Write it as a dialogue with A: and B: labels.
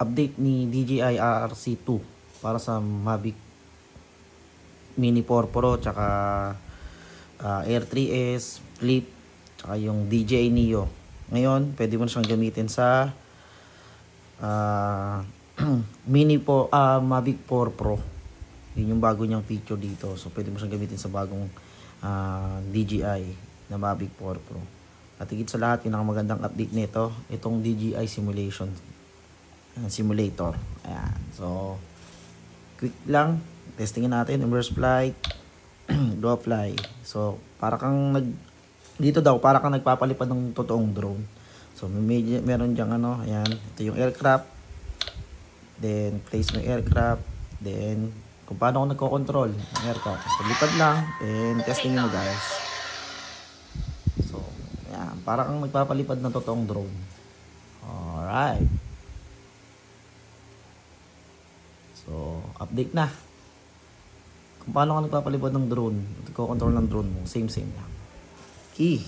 A: update ni DJI RC2 para sa Mavic Mini 4 Pro tsaka Air 3S, Flip, tsaka yung DJI Neo. Ngayon, pwede mo na siyang gamitin sa Mavic 4 Pro. Yun yung bago niyang feature dito. So, pwede mo siyang gamitin sa bagong DJI na Mavic 4 Pro. At higit sa lahat, pinakamagandang update nito, itong DJI Simulator. Ayan. So, quick lang. Testingin natin. Inverse flight. Go fly. So, para kang dito daw, para kang nagpapalipad ng totoong drone. So, meron diyang ano, ayan. Ito yung aircraft. Then, place mo yung aircraft. Then, kung paano ako nagko-control ng aircraft. So, lipad lang. Then, testingin mo guys. So, ayan. Para kang nagpapalipad ng totoong drone. Alright. So, update na. Kung paano ka nagpapalipad ng drone, nagko-control ng drone mo, same lang. Key.